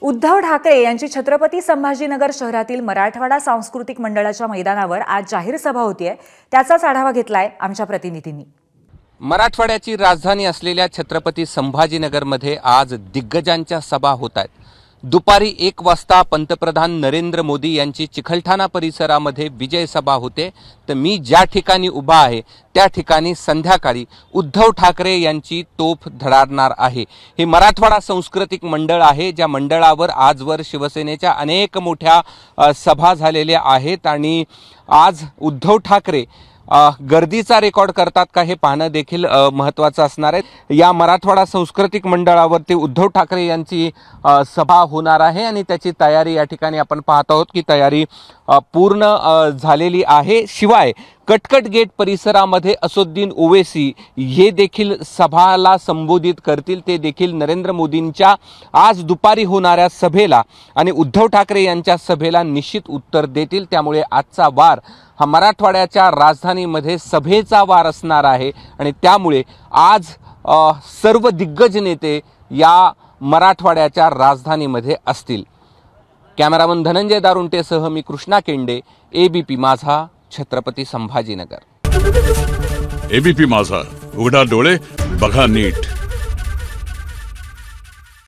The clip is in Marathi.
उद्धव ठाकरे यांची छत्रपती संभाजीनगर शहरातील मराठवाडा सांस्कृतिक मंडळाच्या मैदानावर आज जाहीर सभा होतीये। त्याचाच आढावा घेतलाय आमच्या प्रतिनिधींनी। मराठवाड्याची राजधानी असलेल्या छत्रपती संभाजीनगरमध्ये आज दिग्गजांच्या सभा होत आहेत। दुपारी 1 वाजता पंतप्रधान नरेंद्र मोदी यांची चिखलठाणा परिसरामध्ये विजय सभा होते। तर मी ज्या ठिकाणी उभा आहे त्या ठिकाणी संध्याकाळी उद्धव ठाकरे यांची तोफ धडाडणार आहे। हे मराठवाडा सांस्कृतिक मंडळ आहे, ज्या मंडळावर आजवर शिवसेनेच्या अनेक मोठ्या सभा झालेल्या आहेत आणि आज उद्धव ठाकरे गर्दीचा रेकॉर्ड करतात का हे पाहणं देखील महत्त्वाचं असणार आहे। या मराठवाडा सांस्कृतिक मंडळावरती उद्धव ठाकरे यांची सभा होणार आहे आणि त्याची तयारी या ठिकाणी आपण पाहत आहोत की तयारी पूर्ण झालेली आहे। शिवाय कटकट गेट परिसरामध्ये असदुद्दीन ओवैसी हे देखील सभाला संबोधित करतील। ते देखील नरेंद्र मोदींच्या आज दुपारी होणाऱ्या सभेला आणि उद्धव ठाकरे यांच्या सभेला निश्चित उत्तर देतील। त्यामुळे आजचा वार हा मराठवाड्याच्या राजधानीमध्ये सभेचा वार असणार आहे आणि त्यामुळे आज सर्व दिग्गज नेते या मराठवाड्याच्या राजधानीमध्ये असतील। कॅमेरामन धनंजय दारुंटेसह मी कृष्णा केंडे, एबीपी माझा, छत्रपती संभाजीनगर। एबीपी माझा, उघडा डोळे बघा नीट।